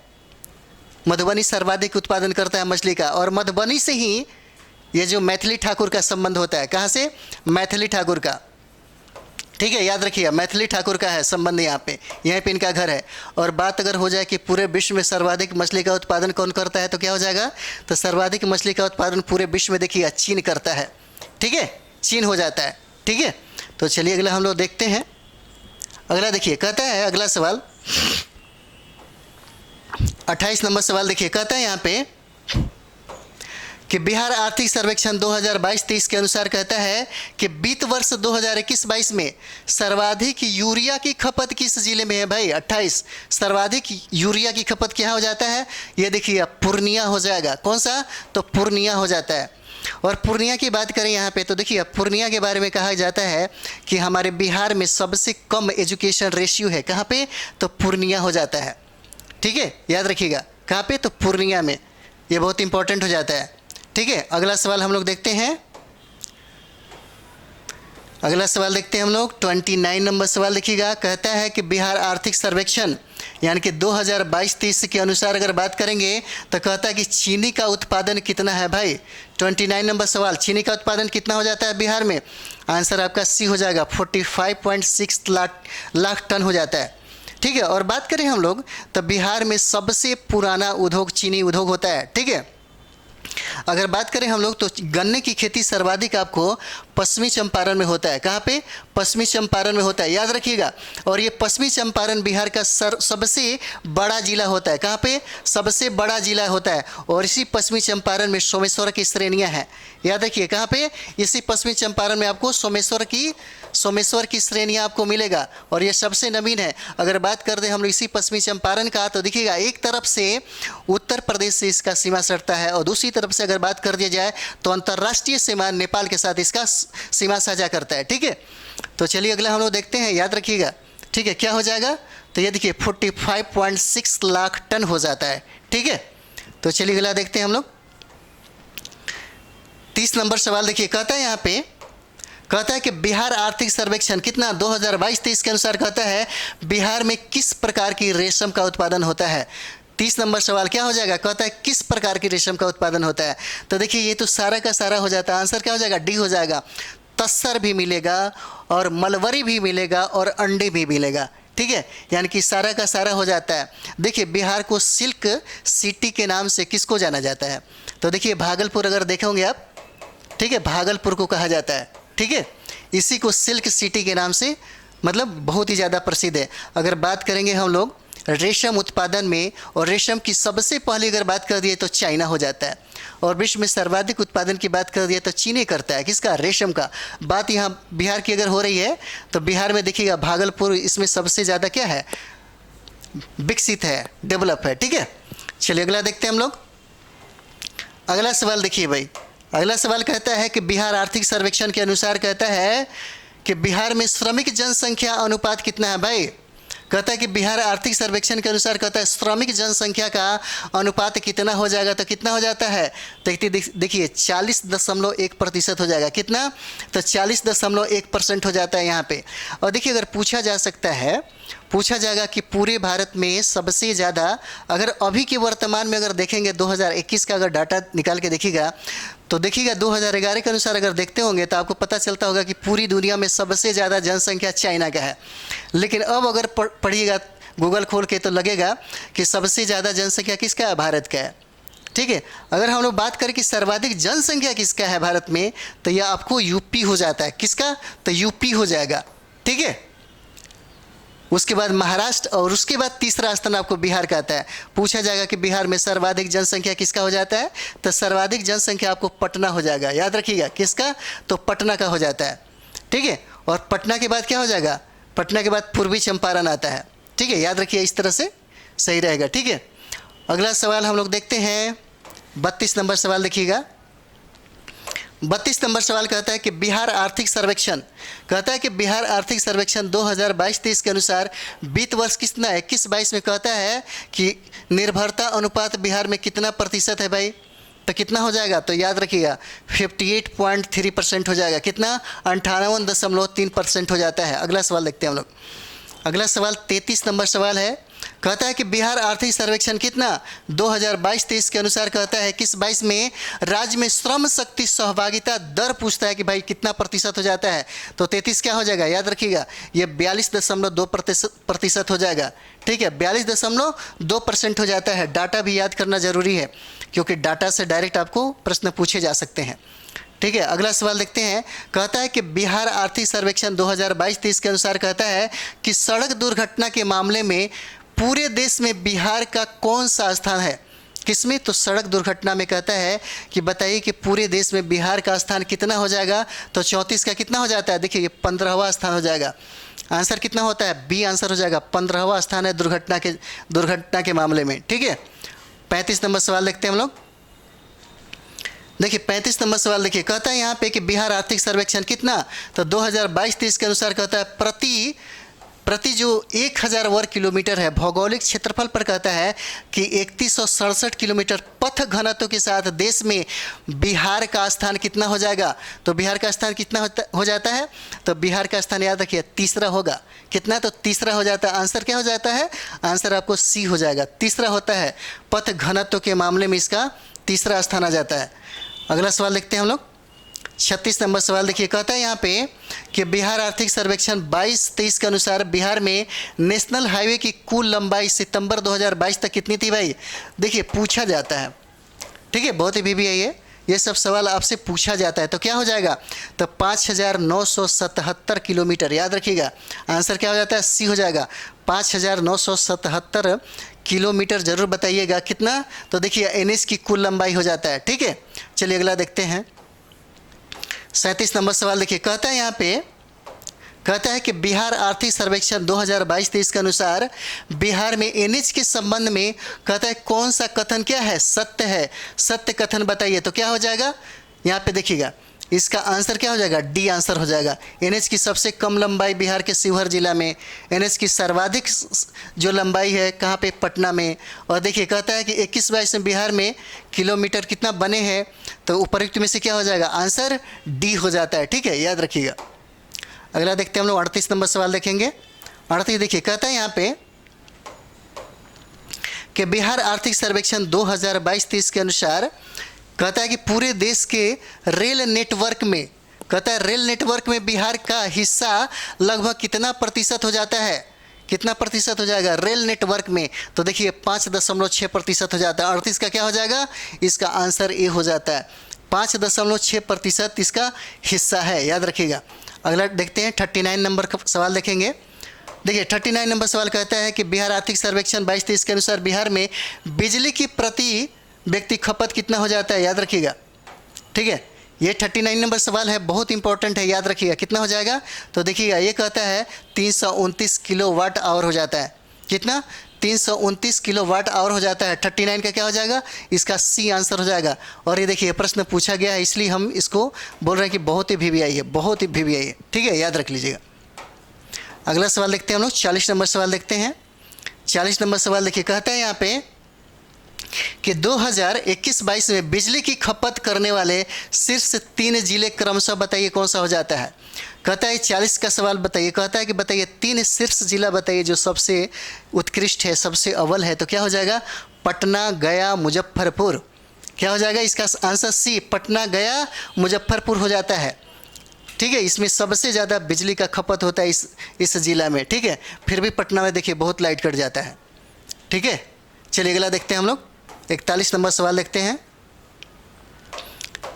मधुबनी सर्वाधिक उत्पादन करता है मछली का। और मधुबनी से ही ये जो मैथिली ठाकुर का संबंध होता है। कहाँ से? मैथिली ठाकुर का। ठीक है, याद रखिए मैथिली ठाकुर का है संबंध यहाँ पे इनका घर है। और बात अगर हो जाए कि पूरे विश्व में सर्वाधिक मछली का उत्पादन कौन करता है, तो क्या हो जाएगा? तो सर्वाधिक मछली का उत्पादन पूरे विश्व में देखिएगा चीन करता है। ठीक है, चीन हो जाता है। ठीक है, तो चलिए अगला हम लोग देखते हैं। अगला देखिए, कहता है अगला सवाल 28 नंबर सवाल देखिए, कहता है यहाँ पे कि बिहार आर्थिक सर्वेक्षण 2022-23 के अनुसार कहता है कि वित्त वर्ष 2021-22 में सर्वाधिक यूरिया की खपत किस जिले में है भाई? 28 सर्वाधिक यूरिया की खपत क्या हो जाता है? ये देखिए पूर्णिया हो जाएगा। कौन सा? तो पूर्णिया हो जाता है। और पूर्णिया की बात करें यहाँ पे, तो देखिए पूर्णिया के बारे में कहा जाता है कि हमारे बिहार में सबसे कम एजुकेशन रेशियो है। कहाँ पे? तो पूर्णिया हो जाता है। ठीक है, याद रखिएगा, कहाँ पे? तो पूर्णिया में। ये बहुत इंपॉर्टेंट हो जाता है। ठीक है, अगला सवाल हम लोग देखते हैं। अगला सवाल देखते हैं हम लोग। 29 नंबर सवाल देखिएगा, कहता है कि बिहार आर्थिक सर्वेक्षण यानी कि 2022-23 के अनुसार अगर बात करेंगे तो कहता है कि चीनी का उत्पादन कितना है भाई? 29 नंबर सवाल, चीनी का उत्पादन कितना हो जाता है बिहार में? आंसर आपका सी हो जाएगा, 45.6 लाख टन हो जाता है। ठीक है, और बात करें हम लोग तो बिहार में सबसे पुराना उद्योग चीनी उद्योग होता है। ठीक है, अगर बात करें हम लोग तो गन्ने की खेती सर्वाधिक आपको पश्चिमी चंपारण में होता है। कहाँ पे? पश्चिमी चंपारण में होता है, याद रखिएगा। और ये पश्चिमी चंपारण बिहार का सबसे बड़ा जिला होता है। कहाँ पे? सबसे बड़ा जिला होता है। और इसी पश्चिमी चंपारण में सोमेश्वर की श्रेणियाँ हैं, याद रखिए। कहाँ पे? इसी पश्चिमी चंपारण में आपको सोमेश्वर की श्रेणियाँ आपको मिलेगा, और ये सबसे नवीन है। अगर बात कर दें हम लोग इसी पश्चिमी चंपारण का, तो देखिएगा एक तरफ से उत्तर प्रदेश से इसका सीमा सटता है, और दूसरी तरफ से अगर बात कर दिया जाए तो अंतर्राष्ट्रीय सीमा नेपाल के साथ इसका सीमा साझा करता है। ठीक है, तो चलिए अगला हम लोग देखते हैं, याद रखिएगा। ठीक है, क्या हो जाएगा? तो ये देखिए 45.6 लाख टन हो जाता है। ठीक है, तो चलिए अगला देखते हैं हम लोग। 30 नंबर सवाल देखिए, कहता है यहाँ पे, कहता है कि बिहार आर्थिक सर्वेक्षण कितना 2022-23 के अनुसार कहता है बिहार में किस प्रकार की रेशम का उत्पादन होता है। 30 नंबर सवाल क्या हो जाएगा? कहता है किस प्रकार की रेशम का उत्पादन होता है। तो देखिए ये तो सारा का सारा हो जाता है, आंसर क्या हो जाएगा? डी हो जाएगा। तस्सर भी मिलेगा और मलबरी भी मिलेगा और अंडे भी मिलेगा। ठीक है, यानी कि सारा का सारा हो जाता है। देखिए बिहार को सिल्क सिटी के नाम से किसको जाना जाता है? तो देखिए भागलपुर अगर देखेंगे आप, ठीक है, भागलपुर को कहा जाता है। ठीक है, इसी को सिल्क सिटी के नाम से मतलब बहुत ही ज़्यादा प्रसिद्ध है। अगर बात करेंगे हम लोग रेशम उत्पादन में, और रेशम की सबसे पहले अगर बात कर दिए तो चाइना हो जाता है, और विश्व में सर्वाधिक उत्पादन की बात कर दिए तो चीन ही करता है। किसका? रेशम का। बात यहाँ बिहार की अगर हो रही है तो बिहार में देखिएगा भागलपुर इसमें सबसे ज़्यादा क्या है? विकसित है, डेवलप है। ठीक है, चलिए अगला देखते हैं हम लोग। अगला सवाल देखिए भाई, अगला सवाल कहता है कि बिहार आर्थिक सर्वेक्षण के अनुसार कहता है कि बिहार में श्रमिक जनसंख्या अनुपात कितना है भाई? कहता है कि बिहार आर्थिक सर्वेक्षण के अनुसार कहता है श्रमिक जनसंख्या का अनुपात कितना हो जाएगा। तो कितना हो जाता है? तो देखिए 40.1% हो जाएगा। कितना? तो 40.1% हो जाता है यहाँ पे। और देखिए अगर पूछा जा सकता है, पूछा जाएगा कि पूरे भारत में सबसे ज़्यादा, अगर अभी के वर्तमान में अगर देखेंगे 2021 का अगर डाटा निकाल के देखिएगा तो देखिएगा 2011 के अनुसार अगर देखते होंगे तो आपको पता चलता होगा कि पूरी दुनिया में सबसे ज़्यादा जनसंख्या चाइना का है। लेकिन अब अगर पढ़िएगा गूगल खोल के तो लगेगा कि सबसे ज़्यादा जनसंख्या किसका है? भारत का है। ठीक है, अगर हम लोग बात करें कि सर्वाधिक जनसंख्या किसका है भारत में, तो यह आपको यूपी हो जाता है। किसका? तो यूपी हो जाएगा। ठीक है, उसके बाद महाराष्ट्र, और उसके बाद तीसरा स्थान आपको बिहार का आता है। पूछा जाएगा कि बिहार में सर्वाधिक जनसंख्या किसका हो जाता है, तो सर्वाधिक जनसंख्या आपको पटना हो जाएगा। याद रखिएगा किसका? तो पटना का हो जाता है। ठीक है, और पटना के बाद क्या हो जाएगा? पटना के बाद पूर्वी चंपारण आता है। ठीक है, याद रखिए, इस तरह से सही रहेगा। ठीक है, अगला सवाल हम लोग देखते हैं। 32 नंबर सवाल देखिएगा। 32 नंबर सवाल कहता है कि बिहार आर्थिक सर्वेक्षण, कहता है कि बिहार आर्थिक सर्वेक्षण 2022-23 के अनुसार वित्त वर्ष कितना है? 21-22 में कहता है कि निर्भरता अनुपात बिहार में कितना प्रतिशत है भाई? तो कितना हो जाएगा? तो याद रखिएगा 58.3% हो जाएगा। कितना? 58.3% हो जाता है। अगला सवाल देखते हैं हम लोग। अगला सवाल 33 नंबर सवाल है, कहता है कि बिहार आर्थिक सर्वेक्षण कितना 2022-23 के अनुसार कहता है किस 22 में राज्य में श्रम शक्ति सहभागिता दर पूछता है कि भाई कितना प्रतिशत हो जाता है। तो 33 क्या हो जाएगा? याद रखिएगा ये 42.2% हो जाएगा। ठीक है, 42.2% हो जाता है। डाटा भी याद करना जरूरी है क्योंकि डाटा से डायरेक्ट आपको प्रश्न पूछे जा सकते हैं। ठीक है, अगला सवाल देखते हैं। कहता है कि बिहार आर्थिक सर्वेक्षण 2022-23 के अनुसार कहता है कि सड़क दुर्घटना के मामले में पूरे देश में बिहार का कौन सा स्थान है? किसमें? तो सड़क दुर्घटना में कहता है कि बताइए कि पूरे देश में बिहार का स्थान कितना हो जाएगा? तो 34 का कितना हो जाता है? देखिए ये 15वां स्थान हो जाएगा। आंसर कितना होता है? बी आंसर हो जाएगा। 15वां स्थान है दुर्घटना के मामले में। ठीक है, 35 नंबर सवाल देखते हैं हम लोग। देखिए 35 नंबर सवाल देखिए, कहता है यहाँ पे कि बिहार आर्थिक सर्वेक्षण कितना, तो 2022-23 के अनुसार कहता है प्रति जो 1000 वर्ग किलोमीटर है भौगोलिक क्षेत्रफल पर कहता है कि 3167 किलोमीटर पथ घनत्व के साथ देश में बिहार का स्थान कितना हो जाएगा? तो बिहार का स्थान कितना हो जाता है? तो बिहार का स्थान याद रखिए तीसरा होगा। कितना? तो तीसरा हो जाता है। आंसर क्या हो जाता है? आंसर आपको सी हो जाएगा। तीसरा होता है, पथ घनत्व के मामले में इसका तीसरा स्थान आ जाता है। अगला सवाल देखते हैं हम लोग। 36 नंबर सवाल देखिए, कहता है यहाँ पे कि बिहार आर्थिक सर्वेक्षण 22-23 के अनुसार बिहार में नेशनल हाईवे की कुल लंबाई सितंबर 2022 तक कितनी थी भाई? देखिए पूछा जाता है। ठीक है, बहुत ही भी है ये ये सब सवाल आपसे पूछा जाता है। तो क्या हो जाएगा, तो 5,977 किलोमीटर, याद रखिएगा आंसर क्या हो जाता है, सी हो जाएगा। 5,977 किलोमीटर जरूर बताइएगा कितना, तो देखिए एनएच की कुल लंबाई हो जाता है। ठीक है, चलिए अगला देखते हैं। 37 नंबर सवाल देखिए, कहता है यहाँ पे, कहता है कि बिहार आर्थिक सर्वेक्षण 2022-23 के अनुसार बिहार में एनएच के संबंध में कहता है कौन सा कथन क्या है, सत्य है। सत्य कथन बताइए, तो क्या हो जाएगा, यहाँ पे देखिएगा इसका आंसर क्या हो जाएगा, डी आंसर हो जाएगा। एनएच की सबसे कम लंबाई बिहार के शिवहर जिला में, एनएच की सर्वाधिक जो लंबाई है कहाँ पे, पटना में। और देखिए कहता है कि 21-22 में बिहार में किलोमीटर कितना बने हैं, तो उपरोक्त में से क्या हो जाएगा, आंसर डी हो जाता है। ठीक है, याद रखिएगा। अगला देखते हैं हम लोग 38 नंबर सवाल देखेंगे। 38 देखिए, कहता है यहाँ पे कि बिहार आर्थिक सर्वेक्षण 2022-23 के अनुसार कहता है कि पूरे देश के रेल नेटवर्क में, कहता है रेल नेटवर्क में बिहार का हिस्सा लगभग कितना प्रतिशत हो जाता है, कितना प्रतिशत हो जाएगा रेल नेटवर्क में, तो देखिए 5.6% हो जाता है। 38 का क्या हो जाएगा, इसका आंसर ए हो जाता है। 5.6% इसका हिस्सा है, याद रखिएगा। अगला देखते हैं 39 नंबर का सवाल देखेंगे। देखिए 39 नंबर सवाल कहता है कि बिहार आर्थिक सर्वेक्षण 22-23 के अनुसार बिहार में बिजली की प्रति व्यक्ति खपत कितना हो जाता है, याद रखिएगा। ठीक है, ये 39 नंबर सवाल है, बहुत इंपॉर्टेंट है, याद रखिएगा कितना हो जाएगा, तो देखिएगा ये कहता है 329 किलोवाट आवर हो जाता है। कितना, 329 किलोवाट आवर हो जाता है। 39 का क्या हो जाएगा, इसका सी आंसर हो जाएगा। और ये देखिए प्रश्न पूछा गया है, इसलिए हम इसको बोल रहे हैं कि बहुत ही वीवीआई है, बहुत ही वीवीआई है। ठीक है, याद रख लीजिएगा। अगला सवाल देखते हैं हम लोग, 40 नंबर सवाल देखते हैं। 40 नंबर सवाल देखिए, कहता है यहाँ पे कि 2021-22 में बिजली की खपत करने वाले शीर्ष 3 जिले क्रमशः बताइए कौन सा हो जाता है। कहता है 40 का सवाल बताइए, कहता है कि बताइए 3 शीर्ष जिला बताइए जो सबसे उत्कृष्ट है, सबसे अव्वल है, तो क्या हो जाएगा, पटना, गया, मुजफ्फरपुर। क्या हो जाएगा, इसका आंसर सी, पटना, गया, मुजफ्फरपुर हो जाता है। ठीक है, इसमें सबसे ज़्यादा बिजली का खपत होता है इस जिला में। ठीक है, फिर भी पटना में देखिए बहुत लाइट कट जाता है। ठीक है, चलिए अगला देखते हैं हम लोग, 41 नंबर सवाल देखते हैं।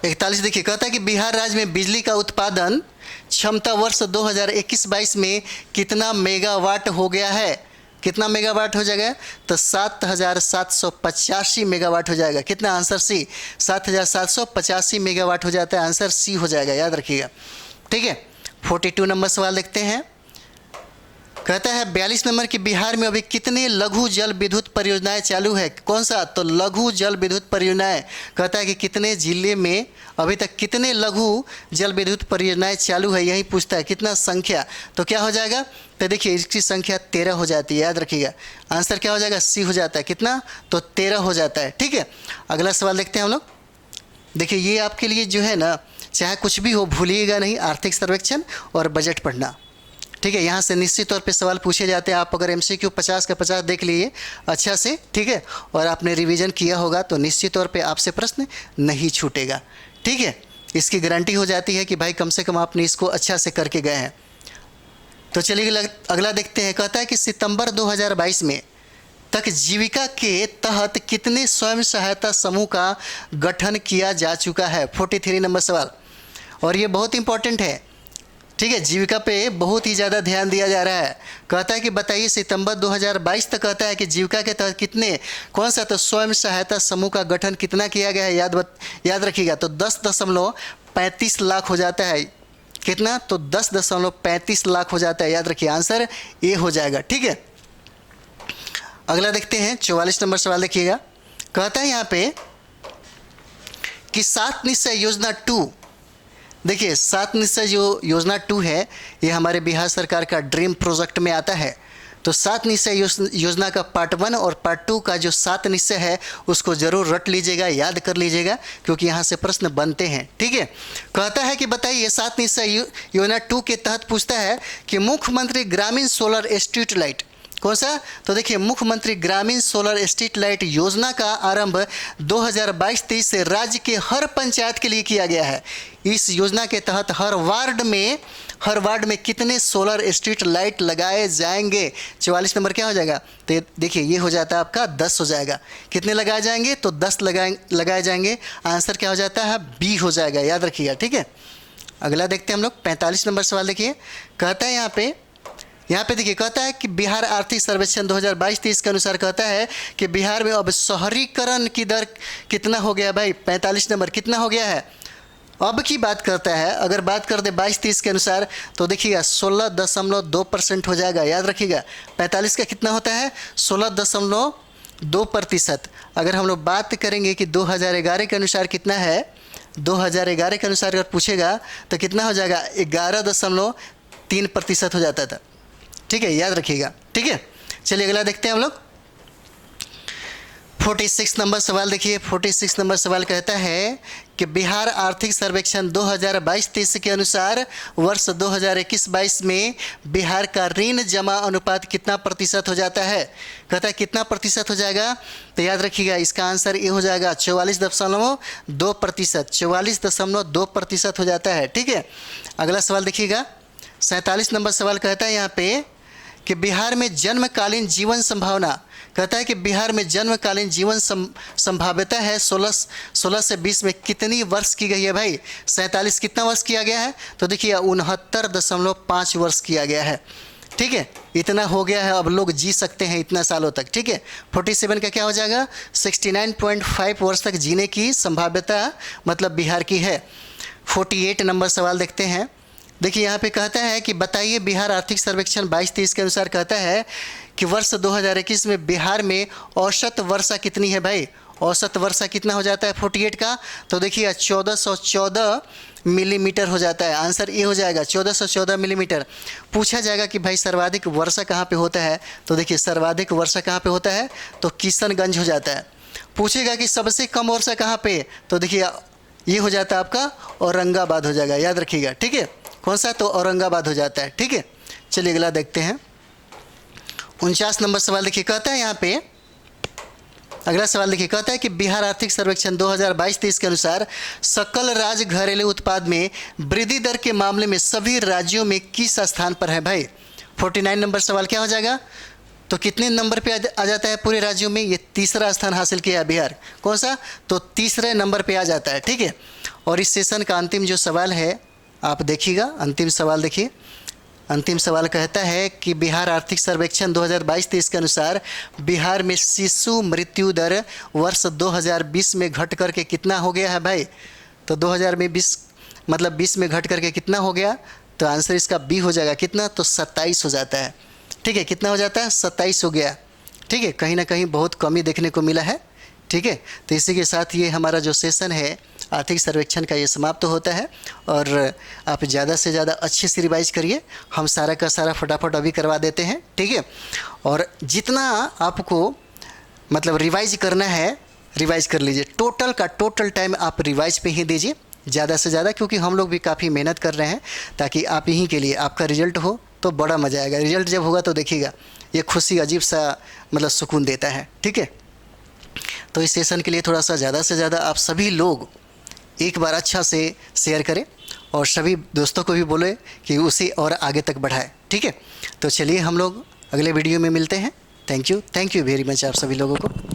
41 देखिए, कहता है कि बिहार राज्य में बिजली का उत्पादन क्षमता वर्ष 2021-22 में कितना मेगावाट हो गया है, कितना मेगावाट हो जाएगा, तो 7,785 मेगावाट हो जाएगा। कितना, आंसर सी, 7,785 मेगावाट हो जाता है, आंसर सी हो जाएगा, याद रखिएगा। ठीक है, 42 नंबर सवाल देखते हैं। कहता है 42 नंबर की बिहार में अभी कितने लघु जल विद्युत परियोजनाएं चालू है, कौन सा, तो लघु जल विद्युत परियोजनाएं। कहता है कि कितने जिले में अभी तक कितने लघु जल विद्युत परियोजनाएं चालू है, यही पूछता है, कितना संख्या, तो क्या हो जाएगा, तो देखिए इसकी संख्या 13 हो जाती है, याद रखिएगा। आंसर क्या हो जाएगा, सी हो जाता है। कितना, तो 13 हो जाता है। ठीक है, अगला सवाल देखते हैं हम लोग। देखिए ये आपके लिए जो है ना, चाहे कुछ भी हो भूलिएगा नहीं, आर्थिक सर्वेक्षण और बजट पढ़ना। ठीक है, यहाँ से निश्चित तौर पे सवाल पूछे जाते हैं। आप अगर MCQ 50 का 50 देख लिए अच्छा से, ठीक है, और आपने रिवीजन किया होगा तो निश्चित तौर पे आपसे प्रश्न नहीं छूटेगा। ठीक है, इसकी गारंटी हो जाती है कि भाई कम से कम आपने इसको अच्छा से करके गए हैं। तो चलिए अगला देखते हैं। कहता है कि सितंबर 2022 में तक जीविका के तहत कितने स्वयं सहायता समूह का गठन किया जा चुका है, 43 नंबर सवाल, और ये बहुत इंपॉर्टेंट है। ठीक है, जीविका पे बहुत ही ज़्यादा ध्यान दिया जा रहा है। कहता है कि बताइए सितंबर 2022 तक कहता है कि जीविका के तहत कितने, कौन सा, तो स्वयं सहायता समूह का गठन कितना किया गया है, याद रखिएगा, तो 10.35 लाख हो जाता है। कितना, तो 10.35 लाख हो जाता है, याद रखिए, आंसर ए हो जाएगा। ठीक है, अगला देखते हैं 44 नंबर सवाल देखिएगा। कहता है यहाँ पे कि 7 निश्चय योजना 2, देखिए 7 निश्चय जो योजना 2 है ये हमारे बिहार सरकार का ड्रीम प्रोजेक्ट में आता है। तो 7 निश्चय योजना का पार्ट 1 और पार्ट 2 का जो 7 निश्चय है उसको ज़रूर रट लीजिएगा, याद कर लीजिएगा, क्योंकि यहाँ से प्रश्न बनते हैं। ठीक है, कहता है कि बताइए 7 निश्चय योजना 2 के तहत पूछता है कि मुख्यमंत्री ग्रामीण सोलर स्ट्रीट लाइट कौन सा? तो देखिए, मुख्यमंत्री ग्रामीण सोलर स्ट्रीट लाइट योजना का आरंभ 2022-23 से राज्य के हर पंचायत के लिए किया गया है। इस योजना के तहत हर वार्ड में कितने सोलर स्ट्रीट लाइट लगाए जाएंगे? 44 नंबर क्या हो जाएगा? तो देखिए, ये हो जाता है आपका 10 हो जाएगा। कितने लगाए जाएंगे? तो 10 लगाए जाएंगे। आंसर क्या हो जाता है? बी हो जाएगा, याद रखिएगा, ठीक है। अगला देखते हैं हम लोग 45 नंबर सवाल। देखिए, कहता है यहाँ पे देखिए, कहता है कि बिहार आर्थिक सर्वेक्षण 2022-23 के अनुसार कहता है कि बिहार में अब शहरीकरण की दर कितना हो गया भाई? 45 नंबर कितना हो गया है? अब की बात करता है। अगर बात कर दे 22-23 के अनुसार तो देखिएगा 16.2% हो जाएगा, याद रखिएगा। 45 का कितना होता है? 16.2%। अगर हम लोग बात करेंगे कि 2011 के अनुसार कितना है, 2011 के अनुसार अगर पूछेगा तो कितना हो जाएगा? 11.3% हो जाता था, ठीक है, याद रखिएगा, ठीक है। चलिए अगला देखते हैं हम लोग 46 नंबर सवाल। देखिए, 46 नंबर सवाल कहता है कि बिहार आर्थिक सर्वेक्षण 2022-23 के अनुसार वर्ष 2021-22 में बिहार का ऋण जमा अनुपात कितना प्रतिशत हो जाता है? कहता है कितना प्रतिशत हो जाएगा? तो याद रखिएगा, इसका आंसर ये हो जाएगा 44.2%। 44.2% हो जाता है, ठीक है। अगला सवाल देखिएगा 47 नंबर सवाल कहता है यहाँ पे कि बिहार में जन्मकालीन जीवन संभावना, कहता है कि बिहार में जन्मकालीन जीवन संभाव्यता है 16 से 20 में कितनी वर्ष की गई है भाई? 47 कितना वर्ष किया गया है? तो देखिए 69.5 वर्ष किया गया है, ठीक है। इतना हो गया है, अब लोग जी सकते हैं इतना सालों तक, ठीक है। 47 का क्या हो जाएगा? 69.5 वर्ष तक जीने की संभाव्यता मतलब बिहार की है। 48 नंबर सवाल देखते हैं। देखिए, यहाँ पे कहता है कि बताइए बिहार आर्थिक सर्वेक्षण 22-23 के अनुसार कहता है कि वर्ष 2021 में बिहार में औसत वर्षा कितनी है भाई? औसत वर्षा कितना हो जाता है 48 का? तो देखिए 1414 मिलीमीटर हो जाता है। आंसर ये हो जाएगा 1414 मिलीमीटर। पूछा जाएगा कि भाई सर्वाधिक वर्षा कहाँ पे होता है? तो देखिए सर्वाधिक वर्षा कहाँ पे होता है? तो किशनगंज हो जाता है। पूछेगा कि सबसे कम वर्षा कहाँ पे? तो देखिए ये हो जाता है आपका औरंगाबाद हो जाएगा, याद रखिएगा, ठीक है। कौन सा? तो औरंगाबाद हो जाता है, ठीक है। चलिए अगला देखते हैं 49 नंबर सवाल। देखिए, कहता है यहाँ पे अगला सवाल देखिए, कहता है कि बिहार आर्थिक सर्वेक्षण 2022-23 के अनुसार सकल राज्य घरेलू उत्पाद में वृद्धि दर के मामले में सभी राज्यों में किस स्थान पर है भाई? 49 नंबर सवाल क्या हो जाएगा? तो कितने नंबर पे आ जाता है पूरे राज्यों में? ये तीसरा स्थान हासिल किया है बिहार। कौन सा? तो तीसरे नंबर पे आ जाता है, ठीक है। और इस सेशन का अंतिम जो सवाल है आप देखिएगा, अंतिम सवाल देखिए। अंतिम सवाल कहता है कि बिहार आर्थिक सर्वेक्षण 2022-23 के अनुसार बिहार में शिशु मृत्यु दर वर्ष 2020 में घट करके कितना हो गया है भाई? तो 2020 मतलब 20 में घट करके कितना हो गया? तो आंसर इसका बी हो जाएगा। कितना? तो 27 हो जाता है, ठीक है। कितना हो जाता है? 27 हो गया, ठीक है। कहीं ना कहीं बहुत कमी देखने को मिला है, ठीक है। तो इसी के साथ ये हमारा जो सेशन है आर्थिक सर्वेक्षण का ये समाप्त होता है। और आप ज़्यादा से ज़्यादा अच्छे से रिवाइज करिए, हम सारा का सारा फटाफट अभी करवा देते हैं, ठीक है। और जितना आपको मतलब रिवाइज करना है रिवाइज कर लीजिए। टोटल का टोटल टाइम आप रिवाइज पे ही दीजिए ज़्यादा से ज़्यादा, क्योंकि हम लोग भी काफ़ी मेहनत कर रहे हैं ताकि आप ही के लिए आपका रिजल्ट हो तो बड़ा मज़ा आएगा। रिजल्ट जब होगा तो देखिएगा ये खुशी अजीब सा मतलब सुकून देता है, ठीक है। तो इस सेशन के लिए थोड़ा सा ज़्यादा से ज़्यादा आप सभी लोग एक बार अच्छा से शेयर करें और सभी दोस्तों को भी बोले कि उसे और आगे तक बढ़ाए, ठीक है। तो चलिए हम लोग अगले वीडियो में मिलते हैं। थैंक यू वेरी मच आप सभी लोगों को।